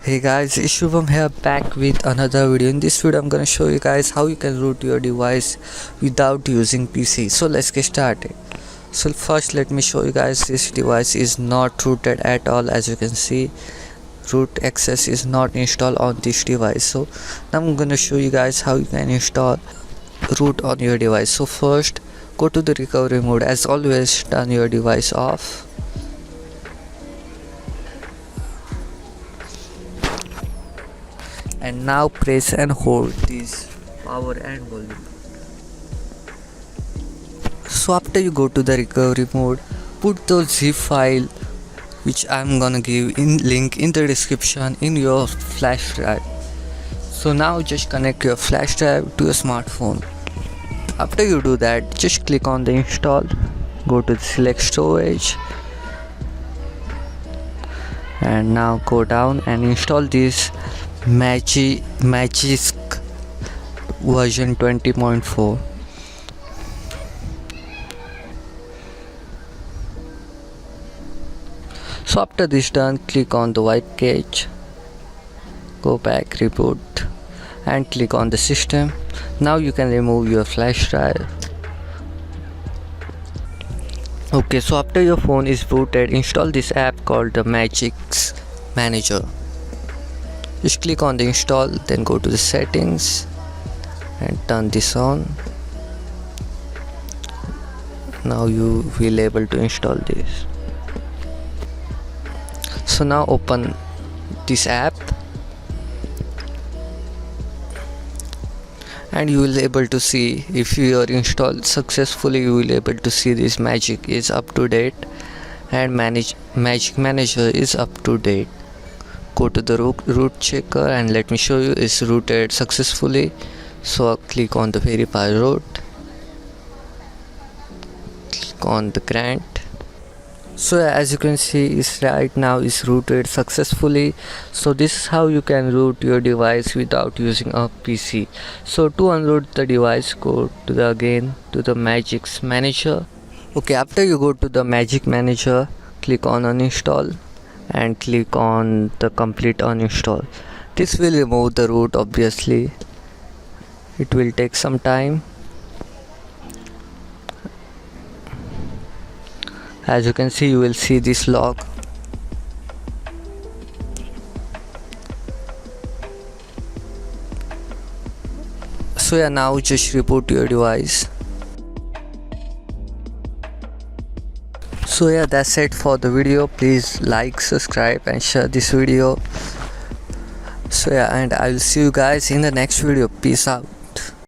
Hey guys, it's Shubham here, back with another video. In this video I'm gonna show you guys how you can root your device without using PC. So let's get started. So first let me show you guys, this device is not rooted at all. As you can see, root access is not installed on this device. So now I'm gonna show you guys how you can install root on your device. So first go to the recovery mode. As always, turn your device off. And now press and hold this power and volume. So after you go to the recovery mode, put the zip file, which I'm gonna give in link in the description, in your flash drive. So now just connect your flash drive to your smartphone. After you do that, just click on the install, go to the select storage, and now go down and install this Magisk version 20.4. So after this done, click on the wipe cache, go back, reboot, and click on the system. Now you can remove your flash drive. Okay, so after your phone is booted, install this app called the Magisk Manager. Just click on the install, then go to the settings and turn this on. Now you will able to install this. So now open this app and you will able to see, if you are installed successfully, you will able to see this Magisk is up to date and Magisk Manager is up to date. Go to the root checker and let me show you, it's rooted successfully. So click on the verify root, click on the grant. So as you can see, it's right now is rooted successfully. So this is how you can root your device without using a PC. So to unroot the device, go to the Magisk Manager. Okay, after you go to the Magisk Manager, click on uninstall and click on the complete uninstall. This will remove the root. Obviously it will take some time. As you can see, you will see this log. So yeah, now just reboot your device. So yeah, that's it for the video. Please like, subscribe and share this video. So yeah, and I will see you guys in the next video. Peace out.